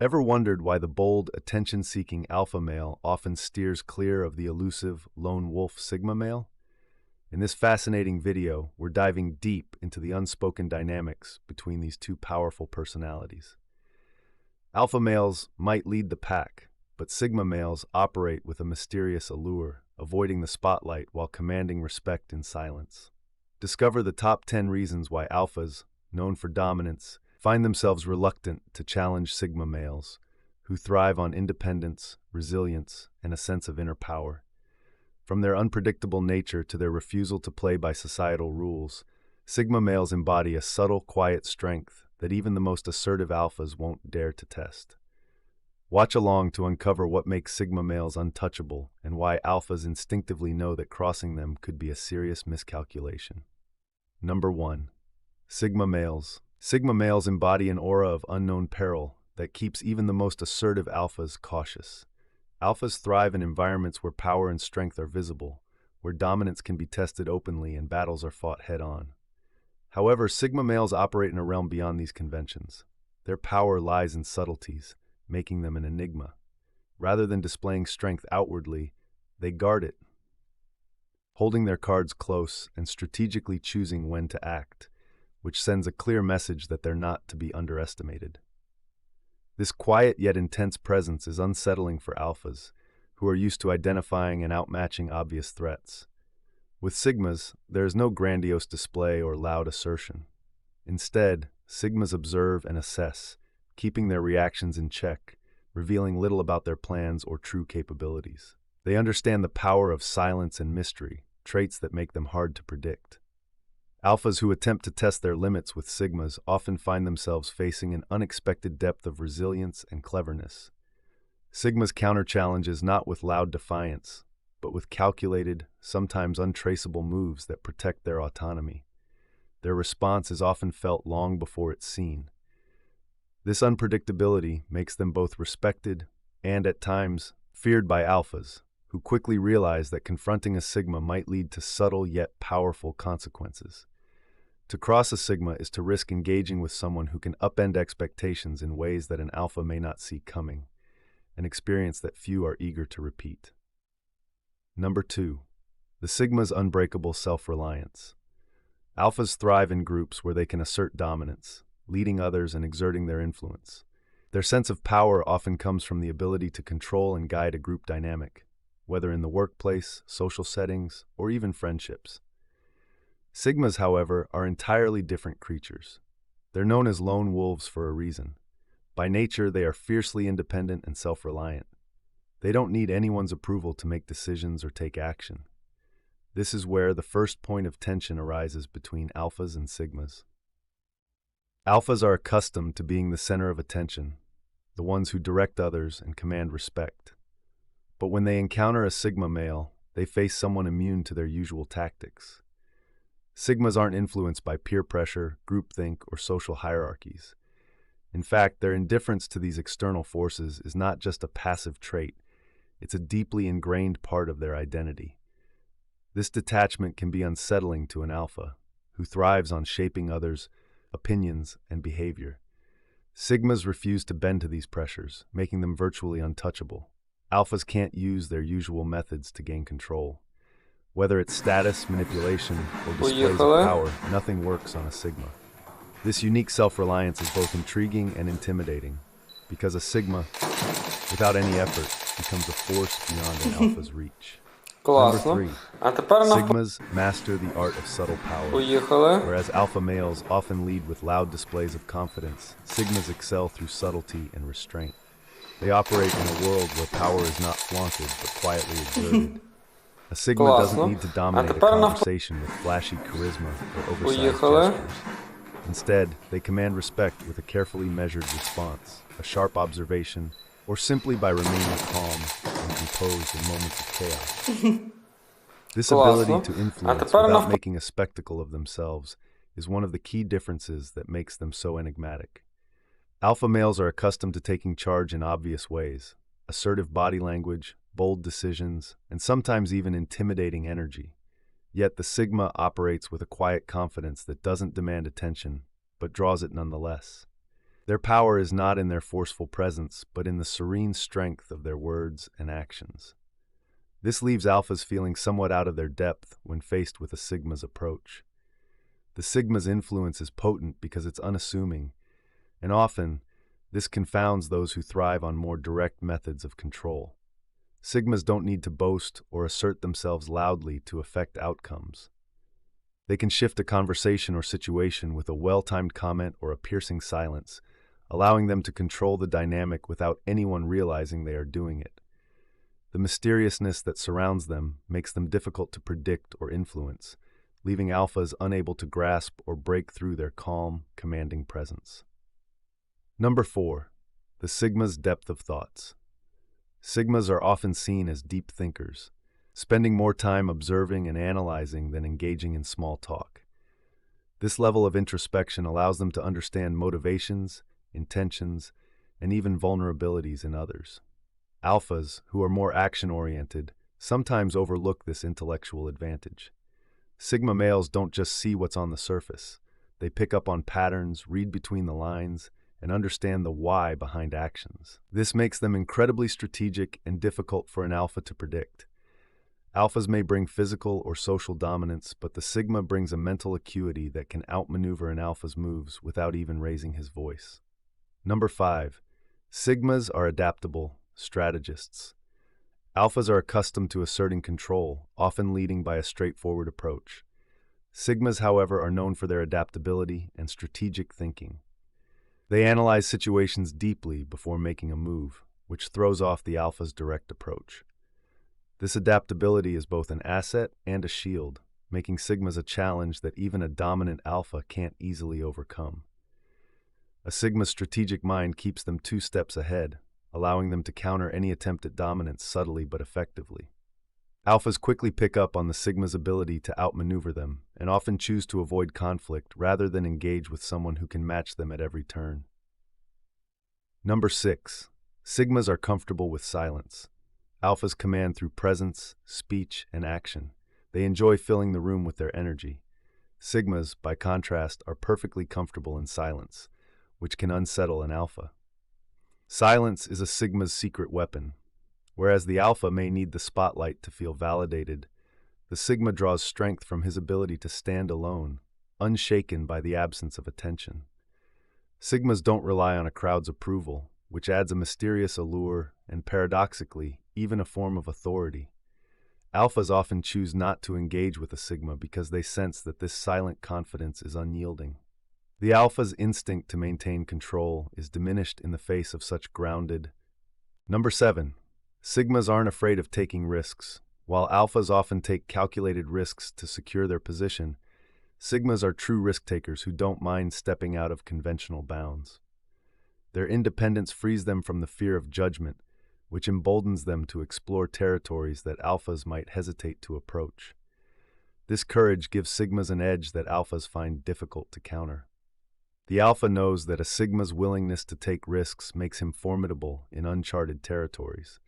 Ever wondered why the bold, attention-seeking alpha male often steers clear of the elusive, lone wolf sigma male? In this fascinating video, we're diving deep into the unspoken dynamics between these two powerful personalities. Alpha males might lead the pack, but sigma males operate with a mysterious allure, avoiding the spotlight while commanding respect in silence. Discover the top 10 reasons why alphas, known for dominance, find themselves reluctant to challenge sigma males, who thrive on independence, resilience, and a sense of inner power. From their unpredictable nature to their refusal to play by societal rules, sigma males embody a subtle, quiet strength that even the most assertive alphas won't dare to test. Watch along to uncover what makes sigma males untouchable and why alphas instinctively know that crossing them could be a serious miscalculation. Number 1. Sigma males. Sigma males embody an aura of unknown peril that keeps even the most assertive alphas cautious. Alphas thrive in environments where power and strength are visible, where dominance can be tested openly and battles are fought head-on. However, sigma males operate in a realm beyond these conventions. Their power lies in subtleties, making them an enigma. Rather than displaying strength outwardly, they guard it, holding their cards close and strategically choosing when to act, which sends a clear message that they're not to be underestimated. This quiet yet intense presence is unsettling for alphas, who are used to identifying and outmatching obvious threats. With sigmas, there is no grandiose display or loud assertion. Instead, sigmas observe and assess, keeping their reactions in check, revealing little about their plans or true capabilities. They understand the power of silence and mystery, traits that make them hard to predict. Alphas who attempt to test their limits with sigmas often find themselves facing an unexpected depth of resilience and cleverness. Sigmas counter challenges not with loud defiance, but with calculated, sometimes untraceable moves that protect their autonomy. Their response is often felt long before it's seen. This unpredictability makes them both respected and, at times, feared by alphas, who quickly realize that confronting a sigma might lead to subtle yet powerful consequences. To cross a sigma is to risk engaging with someone who can upend expectations in ways that an alpha may not see coming, an experience that few are eager to repeat. Number 2. The sigma's unbreakable self-reliance. Alphas thrive in groups where they can assert dominance, leading others and exerting their influence. Their sense of power often comes from the ability to control and guide a group dynamic, whether in the workplace, social settings, or even friendships. Sigmas, however, are entirely different creatures. They're known as lone wolves for a reason. By nature, they are fiercely independent and self-reliant. They don't need anyone's approval to make decisions or take action. This is where the first point of tension arises between alphas and sigmas. Alphas are accustomed to being the center of attention, the ones who direct others and command respect. But when they encounter a sigma male, they face someone immune to their usual tactics. Sigmas aren't influenced by peer pressure, groupthink, or social hierarchies. In fact, their indifference to these external forces is not just a passive trait, it's a deeply ingrained part of their identity. This detachment can be unsettling to an alpha, who thrives on shaping others' opinions and behavior. Sigmas refuse to bend to these pressures, making them virtually untouchable. Alphas can't use their usual methods to gain control. Whether it's status, manipulation, or displays of power, nothing works on a sigma. This unique self-reliance is both intriguing and intimidating, because a sigma, without any effort, becomes a force beyond an alpha's reach. Класно. Number 3. А тепер Sigmas master the art of subtle power. Поїхали. Whereas alpha males often lead with loud displays of confidence, sigmas excel through subtlety and restraint. They operate in a world where power is not flaunted but quietly exerted. A sigma doesn't need to dominate a conversation with flashy charisma or oversized gestures. Instead, they command respect with a carefully measured response, a sharp observation, or simply by remaining calm and composed in moments of chaos. This ability to influence without making a spectacle of themselves is one of the key differences that makes them so enigmatic. Alpha males are accustomed to taking charge in obvious ways: assertive body language, bold decisions, and sometimes even intimidating energy. Yet the sigma operates with a quiet confidence that doesn't demand attention, but draws it nonetheless. Their power is not in their forceful presence, but in the serene strength of their words and actions. This leaves alphas feeling somewhat out of their depth when faced with a sigma's approach. The sigma's influence is potent because it's unassuming, and often, this confounds those who thrive on more direct methods of control. Sigmas don't need to boast or assert themselves loudly to affect outcomes. They can shift a conversation or situation with a well-timed comment or a piercing silence, allowing them to control the dynamic without anyone realizing they are doing it. The mysteriousness that surrounds them makes them difficult to predict or influence, leaving alphas unable to grasp or break through their calm, commanding presence. Number 4. The Sigma's depth of thoughts. Sigmas are often seen as deep thinkers, spending more time observing and analyzing than engaging in small talk. This level of introspection allows them to understand motivations, intentions, and even vulnerabilities in others. Alphas, who are more action-oriented, sometimes overlook this intellectual advantage. Sigma males don't just see what's on the surface. They pick up on patterns, read between the lines, and understand the why behind actions. This makes them incredibly strategic and difficult for an alpha to predict. Alphas may bring physical or social dominance, but the Sigma brings a mental acuity that can outmaneuver an alpha's moves without even raising his voice. Number 5. Sigmas are adaptable strategists. Alphas are accustomed to asserting control, often leading by a straightforward approach. Sigmas, however, are known for their adaptability and strategic thinking. They analyze situations deeply before making a move, which throws off the alpha's direct approach. This adaptability is both an asset and a shield, making Sigmas a challenge that even a dominant alpha can't easily overcome. A Sigma's strategic mind keeps them 2 steps ahead, allowing them to counter any attempt at dominance subtly but effectively. Alphas quickly pick up on the Sigma's ability to outmaneuver them and often choose to avoid conflict rather than engage with someone who can match them at every turn. Number 6. Sigmas are comfortable with silence. Alphas command through presence, speech, and action. They enjoy filling the room with their energy. Sigmas, by contrast, are perfectly comfortable in silence, which can unsettle an alpha. Silence is a Sigma's secret weapon. Whereas the alpha may need the spotlight to feel validated, the Sigma draws strength from his ability to stand alone, unshaken by the absence of attention. Sigmas don't rely on a crowd's approval, which adds a mysterious allure and, paradoxically, even a form of authority. Alphas often choose not to engage with a Sigma because they sense that this silent confidence is unyielding. The alpha's instinct to maintain control is diminished in the face of such grounded. Number 7. Sigmas aren't afraid of taking risks. While alphas often take calculated risks to secure their position, Sigmas are true risk-takers who don't mind stepping out of conventional bounds. Their independence frees them from the fear of judgment, which emboldens them to explore territories that alphas might hesitate to approach. This courage gives Sigmas an edge that alphas find difficult to counter. The alpha knows that a Sigma's willingness to take risks makes him formidable in uncharted territories.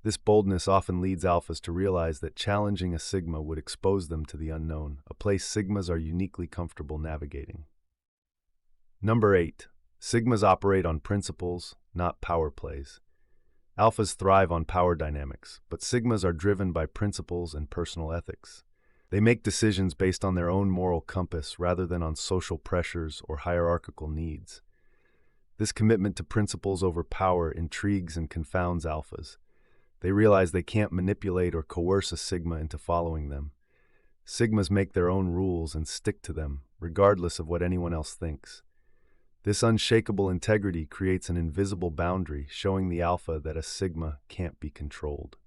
This boldness often leads alphas to realize that challenging a Sigma would expose them to the unknown, a place Sigmas are uniquely comfortable navigating. Number 8. Sigmas operate on principles, not power plays. Alphas thrive on power dynamics, but Sigmas are driven by principles and personal ethics. They make decisions based on their own moral compass rather than on social pressures or hierarchical needs. This commitment to principles over power intrigues and confounds alphas. They realize they can't manipulate or coerce a Sigma into following them. Sigmas make their own rules and stick to them, regardless of what anyone else thinks. This unshakable integrity creates an invisible boundary, showing the alpha that a Sigma can't be controlled.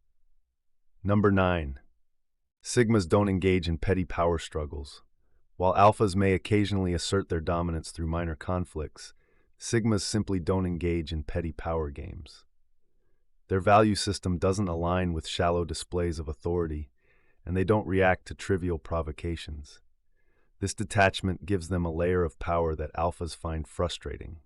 Number 9. Sigmas don't engage in petty power struggles. While alphas may occasionally assert their dominance through minor conflicts, Sigmas simply don't engage in petty power games. Their value system doesn't align with shallow displays of authority, and they don't react to trivial provocations. This detachment gives them a layer of power that alphas find frustrating.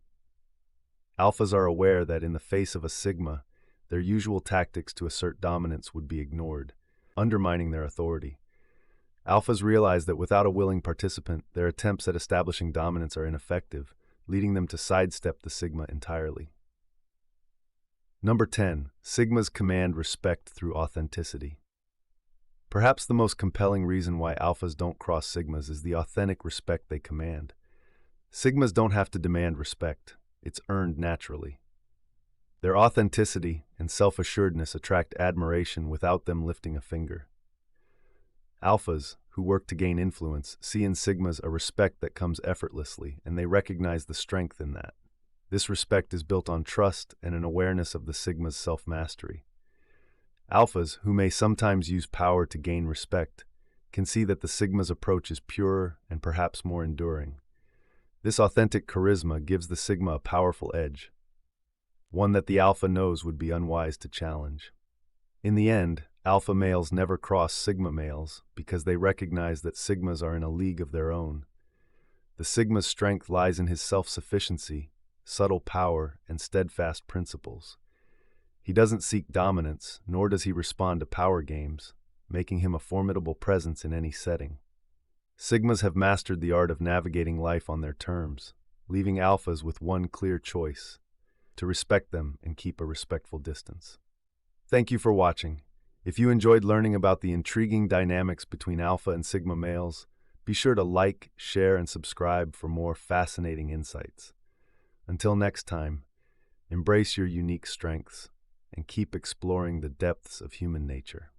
Alphas are aware that in the face of a Sigma, their usual tactics to assert dominance would be ignored, undermining their authority. Alphas realize that without a willing participant, their attempts at establishing dominance are ineffective, leading them to sidestep the sigma entirely. Number 10. Sigmas command respect through authenticity. Perhaps the most compelling reason why alphas don't cross sigmas is the authentic respect they command. Sigmas don't have to demand respect. It's earned naturally. Their authenticity and self-assuredness attract admiration without them lifting a finger. Alphas, who work to gain influence, see in sigmas a respect that comes effortlessly, and they recognize the strength in that. This respect is built on trust and an awareness of the sigma's self-mastery. Alphas, who may sometimes use power to gain respect, can see that the sigma's approach is purer and perhaps more enduring. This authentic charisma gives the sigma a powerful edge, one that the alpha knows would be unwise to challenge. In the end, alpha males never cross sigma males because they recognize that sigmas are in a league of their own. The sigma's strength lies in his self-sufficiency, subtle power, and steadfast principles. He doesn't seek dominance, nor does he respond to power games, making him a formidable presence in any setting. Sigmas have mastered the art of navigating life on their terms, leaving alphas with one clear choice: to respect them and keep a respectful distance. Thank you for watching. If you enjoyed learning about the intriguing dynamics between alpha and sigma males, be sure to like, share, and subscribe for more fascinating insights. Until next time, embrace your unique strengths and keep exploring the depths of human nature.